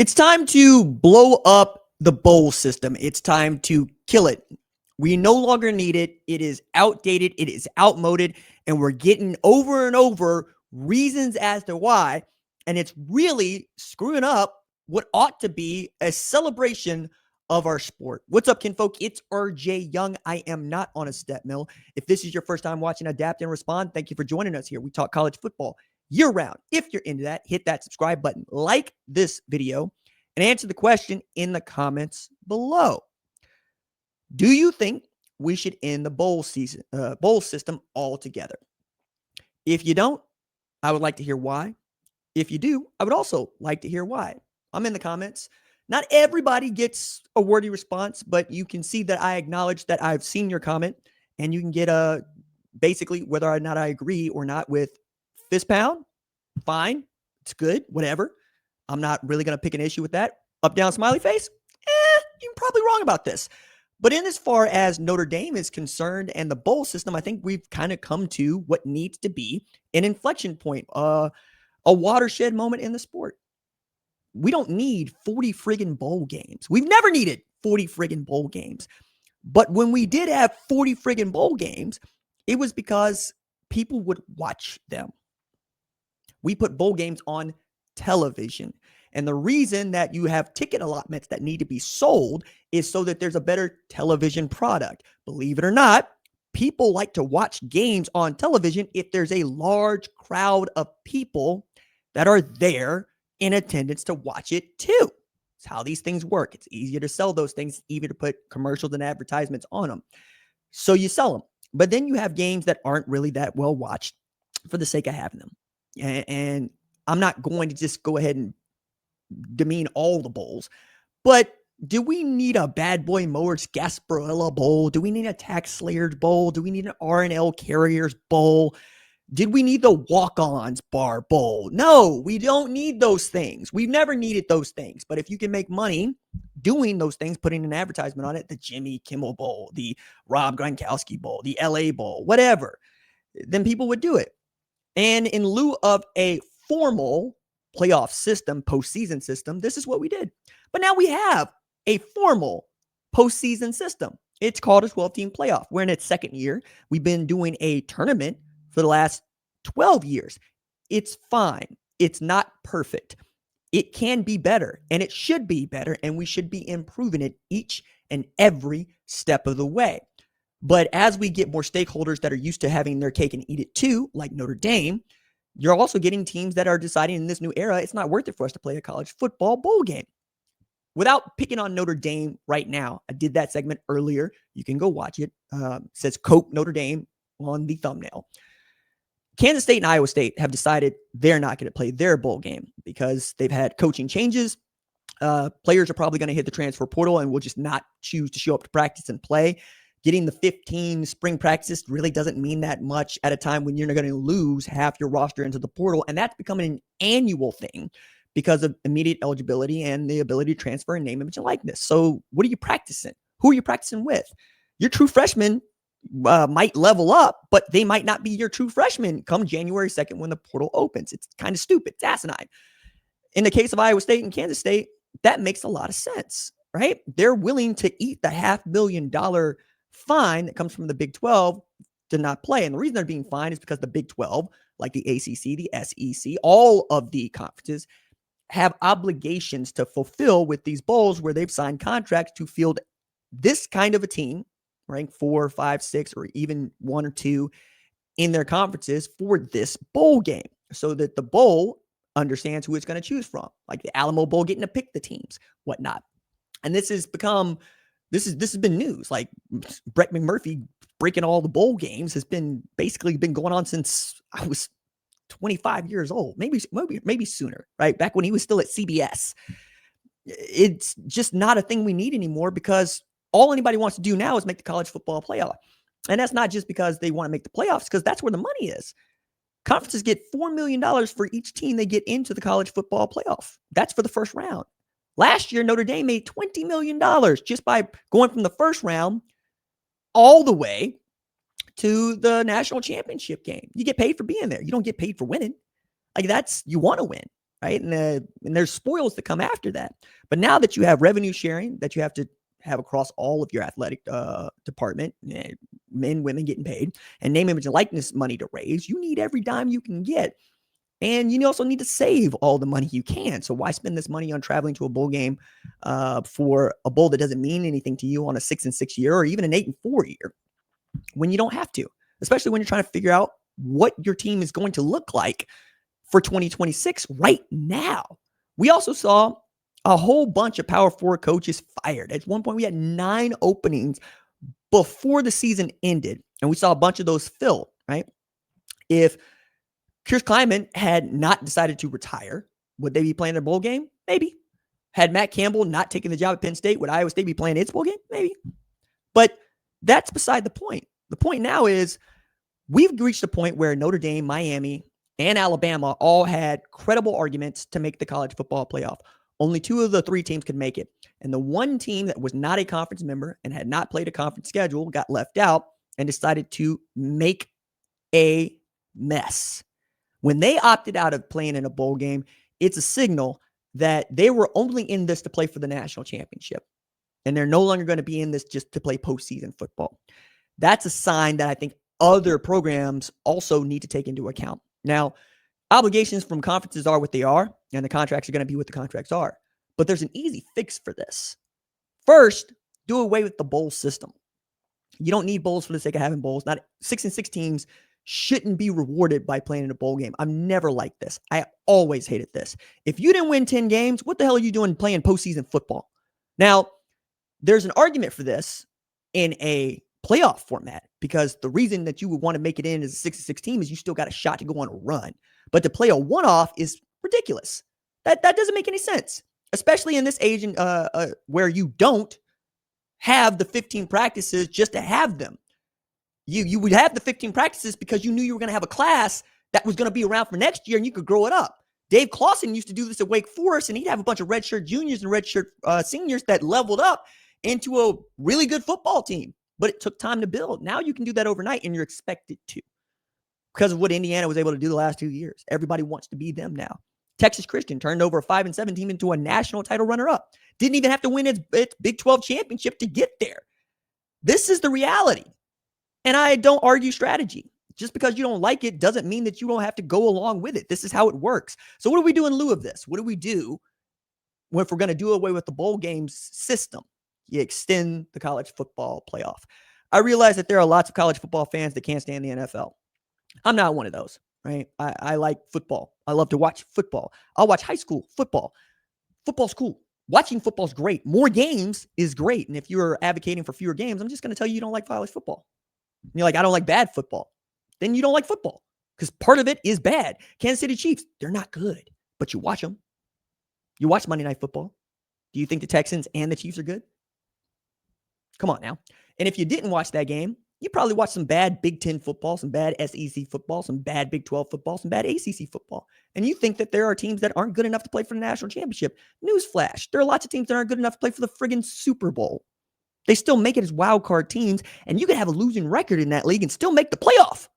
It's time to blow up the bowl system. It's time to kill it. We no longer need it. It is outdated. It is outmoded. And we're getting over and over reasons as to why. And it's really screwing up what ought to be a celebration of our sport. What's up, kinfolk? It's RJ Young. I am not on a step mill. If this is your first time watching Adapt and Respond, thank you for joining us here. We talk college football year round. If you're into that, hit that subscribe button, like this video, and answer the question in the comments below. Do you think we should end the bowl system altogether? If you don't, I would like to hear why. If you do, I would also like to hear why. I'm in the comments. Not everybody gets a wordy response, but you can see that I acknowledge that I've seen your comment, and you can get basically whether or not I agree or not with fist pound. Fine. It's good. Whatever. I'm not really going to pick an issue with that. Up, down, smiley face. You're probably wrong about this. But in as far as Notre Dame is concerned and the bowl system, I think we've kind of come to what needs to be an inflection point, a watershed moment in the sport. We don't need 40 friggin' bowl games. We've never needed 40 friggin' bowl games. But when we did have 40 friggin' bowl games, it was because people would watch them. We put bowl games on television. And the reason that you have ticket allotments that need to be sold is so that there's a better television product. Believe it or not, people like to watch games on television if there's a large crowd of people that are there in attendance to watch it too. It's how these things work. It's easier to sell those things, easier to put commercials and advertisements on them. So you sell them. But then you have games that aren't really that well watched for the sake of having them. And I'm not going to just go ahead and demean all the bowls, but do we need a Bad Boy Mowers Gasparilla Bowl? Do we need a Tax Slayers Bowl? Do we need an R&L Carriers Bowl? Did we need the Walk-Ons Bar Bowl? No, we don't need those things. We've never needed those things. But if you can make money doing those things, putting an advertisement on it, the Jimmy Kimmel Bowl, the Rob Gronkowski Bowl, the LA Bowl, whatever, then people would do it. And in lieu of a formal playoff system, postseason system, this is what we did. But now we have a formal postseason system. It's called a 12-team playoff. We're in its second year. We've been doing a tournament for the last 12 years. It's fine. It's not perfect. It can be better, and it should be better, and we should be improving it each and every step of the way. But as we get more stakeholders that are used to having their cake and eat it too, like Notre Dame, you're also getting teams that are deciding in this new era, it's not worth it for us to play a college football bowl game. Without picking on Notre Dame right now, I did that segment earlier. You can go watch it. It says Coke Notre Dame on the thumbnail. Kansas State and Iowa State have decided they're not going to play their bowl game because they've had coaching changes. Players are probably going to hit the transfer portal and will just not choose to show up to practice and play. Getting the 15 spring practices really doesn't mean that much at a time when you're going to lose half your roster into the portal. And that's becoming an annual thing because of immediate eligibility and the ability to transfer and name, image, and likeness. So what are you practicing? Who are you practicing with? Your true freshmen might level up, but they might not be your true freshmen come January 2nd when the portal opens. It's kind of stupid. It's asinine. In the case of Iowa State and Kansas State, that makes a lot of sense, right? They're willing to eat the $500,000 fine that comes from the Big 12 to not play. And the reason they're being fined is because the Big 12, like the ACC, the SEC, all of the conferences have obligations to fulfill with these bowls where they've signed contracts to field this kind of a team, ranked 4, 5, 6, or even 1 or 2 in their conferences for this bowl game so that the bowl understands who it's going to choose from, like the Alamo Bowl getting to pick the teams, whatnot. And this has been news. Like Brett McMurphy breaking all the bowl games has been going on since I was 25 years old, maybe sooner, right? Back when he was still at CBS. It's just not a thing we need anymore because all anybody wants to do now is make the college football playoff. And that's not just because they want to make the playoffs, because that's where the money is. Conferences get $4 million for each team they get into the college football playoff. That's for the first round. Last year, Notre Dame made $20 million just by going from the first round all the way to the national championship game. You get paid for being there. You don't get paid for winning. Like you want to win, right? And there's spoils that come after that. But now that you have revenue sharing that you have to have across all of your athletic department, men, women getting paid, and name, image, and likeness money to raise, you need every dime you can get. And you also need to save all the money you can. So why spend this money on traveling to a bowl game for a bowl that doesn't mean anything to you on a 6-6 year or even an 8-4 year when you don't have to, especially when you're trying to figure out what your team is going to look like for 2026 right now. We also saw a whole bunch of Power 4 coaches fired. At one point, we had 9 openings before the season ended, and we saw a bunch of those filled, right? If Chris Kleiman had not decided to retire, would they be playing their bowl game? Maybe. Had Matt Campbell not taken the job at Penn State, would Iowa State be playing its bowl game? Maybe. But that's beside the point. The point now is we've reached a point where Notre Dame, Miami, and Alabama all had credible arguments to make the college football playoff. Only 2 of the 3 teams could make it. And the one team that was not a conference member and had not played a conference schedule got left out and decided to make a mess. When they opted out of playing in a bowl game, it's a signal that they were only in this to play for the national championship. And they're no longer going to be in this just to play postseason football. That's a sign that I think other programs also need to take into account. Now, obligations from conferences are what they are, and the contracts are going to be what the contracts are. But there's an easy fix for this. First, do away with the bowl system. You don't need bowls for the sake of having bowls. Not 6-6 teams shouldn't be rewarded by playing in a bowl game. I've never liked this. I always hated this. If you didn't win 10 games, what the hell are you doing playing postseason football? Now, there's an argument for this in a playoff format because the reason that you would want to make it in as a 6-6 team is you still got a shot to go on a run. But to play a one-off is ridiculous. That doesn't make any sense, especially in this age where you don't have the 15 practices just to have them. You would have the 15 practices because you knew you were going to have a class that was going to be around for next year and you could grow it up. Dave Clawson used to do this at Wake Forest, and he'd have a bunch of redshirt juniors and redshirt seniors that leveled up into a really good football team. But it took time to build. Now you can do that overnight, and you're expected to because of what Indiana was able to do the last 2 years. Everybody wants to be them now. Texas Christian turned over a 5-7 team into a national title runner-up. Didn't even have to win its Big 12 championship to get there. This is the reality. And I don't argue strategy. Just because you don't like it doesn't mean that you don't have to go along with it. This is how it works. So what do we do in lieu of this? What do we do if we're going to do away with the bowl games system? You extend the college football playoff. I realize that there are lots of college football fans that can't stand the NFL. I'm not one of those, right? I like football. I love to watch football. I'll watch high school football. Football's cool. Watching football is great. More games is great. And if you're advocating for fewer games, I'm just going to tell you don't like college football. And you're like, I don't like bad football. Then you don't like football because part of it is bad. Kansas City Chiefs, they're not good, but you watch them. You watch Monday Night Football. Do you think the Texans and the Chiefs are good? Come on now. And if you didn't watch that game, you probably watched some bad Big Ten football, some bad SEC football, some bad Big 12 football, some bad ACC football. And you think that there are teams that aren't good enough to play for the national championship. Newsflash, there are lots of teams that aren't good enough to play for the friggin' Super Bowl. They still make it as wild card teams, and you can have a losing record in that league and still make the playoff.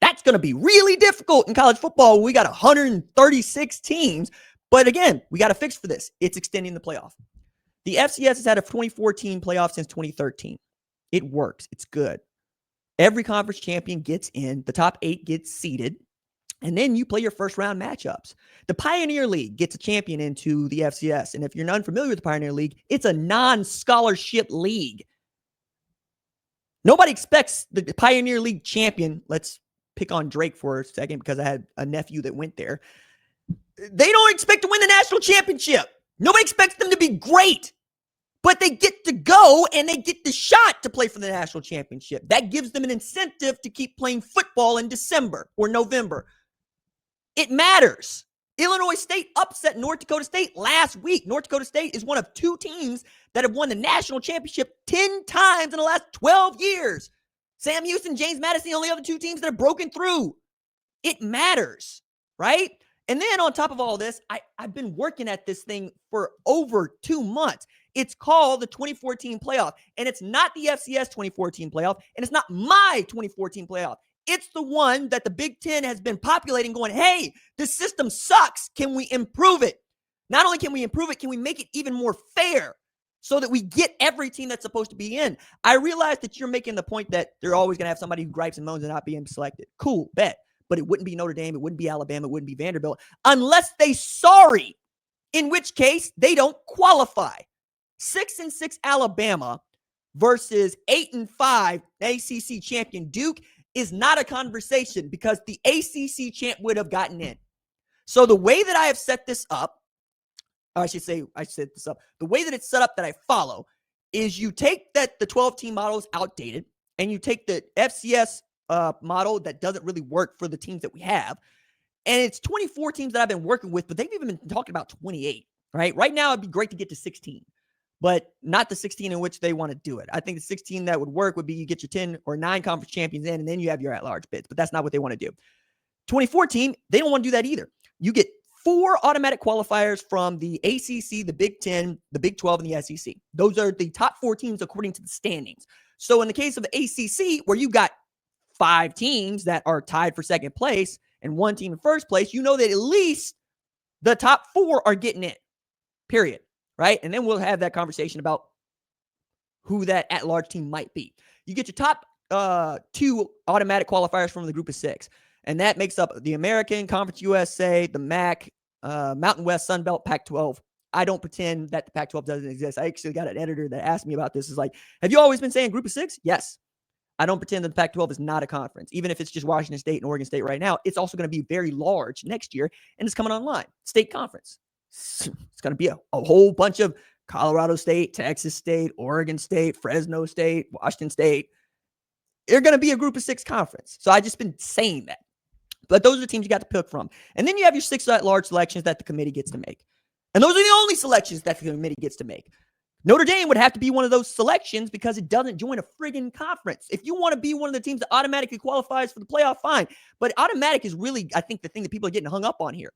That's going to be really difficult in college football. We got 136 teams. But again, we got a fix for this. It's extending the playoff. The FCS has had a 2014 playoff since 2013. It works. It's good. Every conference champion gets in. The top 8 gets seeded. And then you play your first round matchups. The Pioneer League gets a champion into the FCS. And if you're not unfamiliar with the Pioneer League, it's a non-scholarship league. Nobody expects the Pioneer League champion. Let's pick on Drake for a second because I had a nephew that went there. They don't expect to win the national championship. Nobody expects them to be great. But they get to go and they get the shot to play for the national championship. That gives them an incentive to keep playing football in December or November. It matters. Illinois State upset North Dakota State last week. North Dakota State is one of 2 teams that have won the national championship 10 times in the last 12 years. Sam Houston, James Madison, the only other 2 teams that have broken through. It matters, right? And then on top of all this, I've been working at this thing for over 2 months. It's called the 2014 playoff. And it's not the FCS 2014 playoff. And it's not my 2014 playoff. It's the one that the Big Ten has been populating going, hey, this system sucks. Can we improve it? Not only can we improve it, can we make it even more fair so that we get every team that's supposed to be in? I realize that you're making the point that they're always going to have somebody who gripes and moans and not being selected. Cool, bet. But it wouldn't be Notre Dame. It wouldn't be Alabama. It wouldn't be Vanderbilt unless they sorry, in which case they don't qualify. 6-6 Alabama versus 8-5 ACC champion Duke is not a conversation because the ACC champ would have gotten in. So the way that I have set this up, or I should say I set this up, the way that it's set up that I follow is you take that the 12-team model is outdated and you take the FCS model that doesn't really work for the teams that we have. And it's 24 teams that I've been working with, but they've even been talking about 28, right? Right now, it'd be great to get to 16, but not the 16 in which they want to do it. I think the 16 that would work would be you get your 10 or 9 conference champions in, and then you have your at-large bids, but that's not what they want to do. 24 team, they don't want to do that either. You get 4 automatic qualifiers from the ACC, the Big 10, the Big 12, and the SEC. Those are the top 4 teams according to the standings. So in the case of the ACC, where you got 5 teams that are tied for second place and 1 team in first place, you know that at least the top 4 are getting in, period, right? And then we'll have that conversation about who that at-large team might be. You get your top 2 automatic qualifiers from the group of 6, and that makes up the American, Conference USA, the MAC, Mountain West, Sun Belt, Pac-12. I don't pretend that the Pac-12 doesn't exist. I actually got an editor that asked me about this. Is like, have you always been saying group of 6? Yes. I don't pretend that the Pac-12 is not a conference. Even if it's just Washington State and Oregon State right now, it's also going to be very large next year, and it's coming online. State conference. It's going to be a whole bunch of Colorado State, Texas State, Oregon State, Fresno State, Washington State. They're going to be a group of 6 conference. So I've just been saying that. But those are the teams you got to pick from. And then you have your 6 at-large selections that the committee gets to make. And those are the only selections that the committee gets to make. Notre Dame would have to be one of those selections because it doesn't join a friggin' conference. If you want to be one of the teams that automatically qualifies for the playoff, fine. But automatic is really, I think, the thing that people are getting hung up on here.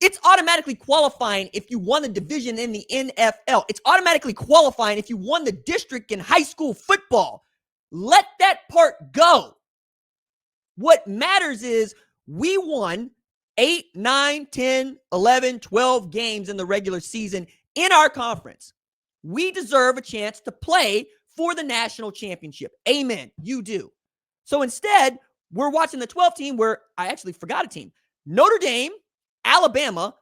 It's automatically qualifying if you won the division in the NFL. It's automatically qualifying if you won the district in high school football. Let that part go. What matters is we won 8, 9, 10, 11, 12 games in the regular season in our conference. We deserve a chance to play for the national championship. Amen. You do. So instead, we're watching the 12 team where I actually forgot a team. Notre Dame, Alabama,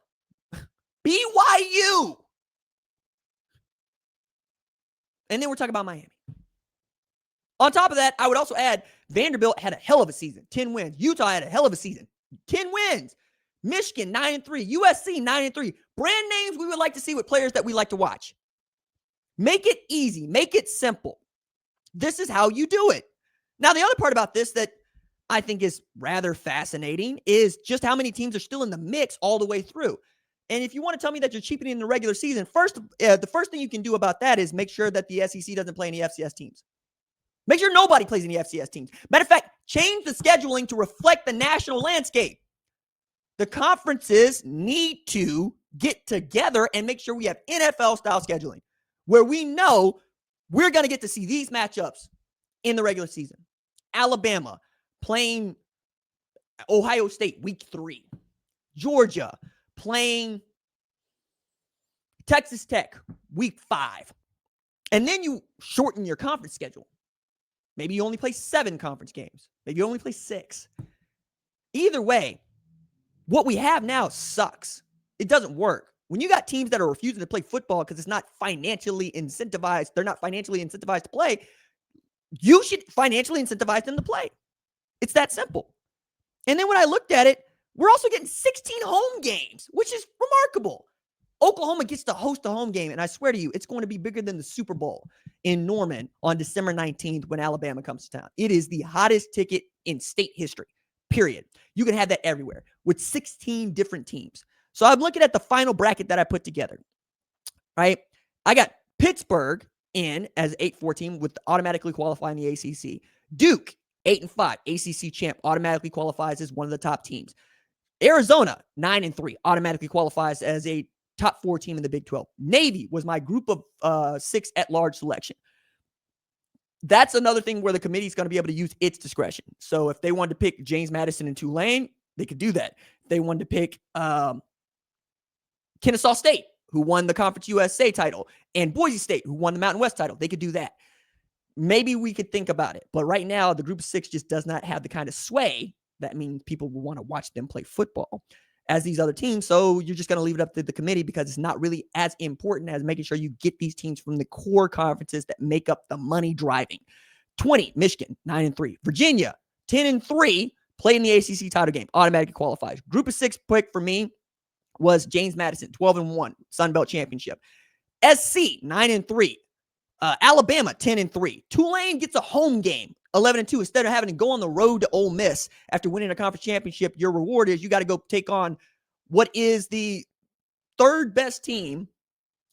BYU. And then we're talking about Miami. On top of that, I would also add Vanderbilt had a hell of a season. 10 wins. Utah had a hell of a season. 10 wins. Michigan, 9-3. USC, 9-3. Brand names we would like to see with players that we like to watch. Make it easy. Make it simple. This is how you do it. Now, the other part about this that I think is rather fascinating is just how many teams are still in the mix all the way through. And if you want to tell me that you're cheapening the regular season, the first thing you can do about that is make sure that the SEC doesn't play any FCS teams. Make sure nobody plays any FCS teams. Matter of fact, change the scheduling to reflect the national landscape. The conferences need to get together and make sure we have NFL-style scheduling where we know we're going to get to see these matchups in the regular season. Alabama playing Ohio State week 3. Georgia playing Texas Tech week 5. And then you shorten your conference schedule. Maybe you only play 7 conference games. Maybe you only play 6. Either way, what we have now sucks. It doesn't work. When you got teams that are refusing to play football because it's not financially incentivized, they're not financially incentivized to play, you should financially incentivize them to play. It's that simple. And then when I looked at it, we're also getting 16 home games, which is remarkable. Oklahoma gets to host a home game, and I swear to you, it's going to be bigger than the Super Bowl in Norman on December 19th when Alabama comes to town. It is the hottest ticket in state history, period. You can have that everywhere with 16 different teams. So I'm looking at the final bracket that I put together, right? I got Pittsburgh in as 8-14 with automatically qualifying the ACC. Duke, 8-5, ACC champ, automatically qualifies as one of the top teams. Arizona, 9-3, automatically qualifies as a top 4 team in the Big 12. Navy was my group of 6 at-large selection. that's another thing where the committee is going to be able to use its discretion. So if they wanted to pick James Madison and Tulane, they could do that. If they wanted to pick Kennesaw State, who won the Conference USA title, and Boise State, who won the Mountain West title, they could do that. Maybe we could think about it. But right now, the Group of Six just does not have the kind of sway that means people will want to watch them play football as these other teams. So you're just going to leave it up to the committee because it's not really as important as making sure you get these teams from the core conferences that make up the money driving. 20, Michigan, 9-3. Virginia, 10-3, played in the ACC title game, automatically qualifies. Group of Six pick for me was James Madison, 12-1, Sun Belt Championship. SC, 9-3. Alabama, 10-3. Tulane gets a home game, 11-2. Instead of having to go on the road to Ole Miss after winning a conference championship, your reward is you got to go take on what is the third best team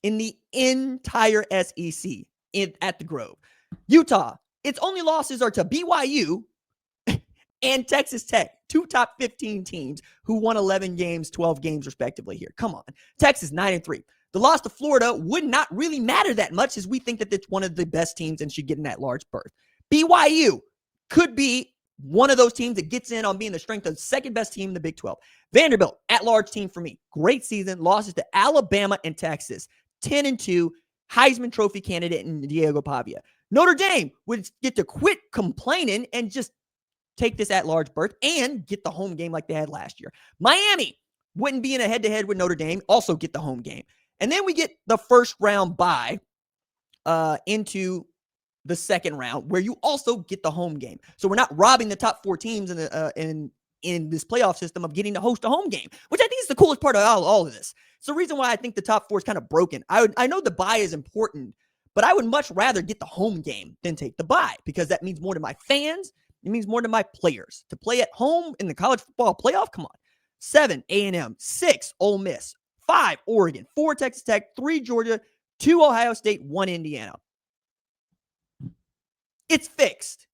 in the entire SEC at the Grove. Utah, its only losses are to BYU and Texas Tech, two top 15 teams who won 11 games, 12 games respectively here. Come on. Texas, 9-3. The loss to Florida would not really matter that much as we think that it's one of the best teams and should get in that large berth. BYU could be one of those teams that gets in on being the strength of the second best team in the Big 12. Vanderbilt, at-large team for me. Great season. Losses to Alabama and Texas. 10-2. Heisman Trophy candidate in Diego Pavia. Notre Dame would get to quit complaining and just take this at-large berth and get the home game like they had last year. Miami wouldn't be in a head-to-head with Notre Dame, also get the home game. And then we get the first round bye into the second round where you also get the home game. So we're not robbing the top four teams in this playoff system of getting to host a home game, which I think is the coolest part of all of this. It's the reason why I think the top four is kind of broken. I know the bye is important, but I would much rather get the home game than take the bye because that means more to my fans. It means more to my players. To play at home in the college football playoff, come on. 7, A&M. 6, Ole Miss. 5, Oregon. 4, Texas Tech. 3, Georgia. 2, Ohio State. 1, Indiana. It's fixed.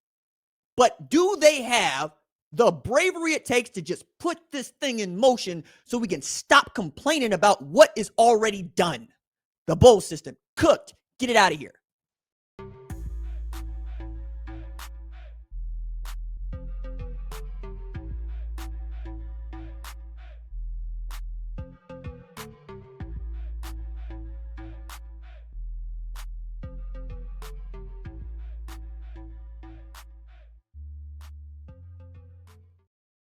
But do they have the bravery it takes to just put this thing in motion so we can stop complaining about what is already done? The bowl system, cooked. Get it out of here.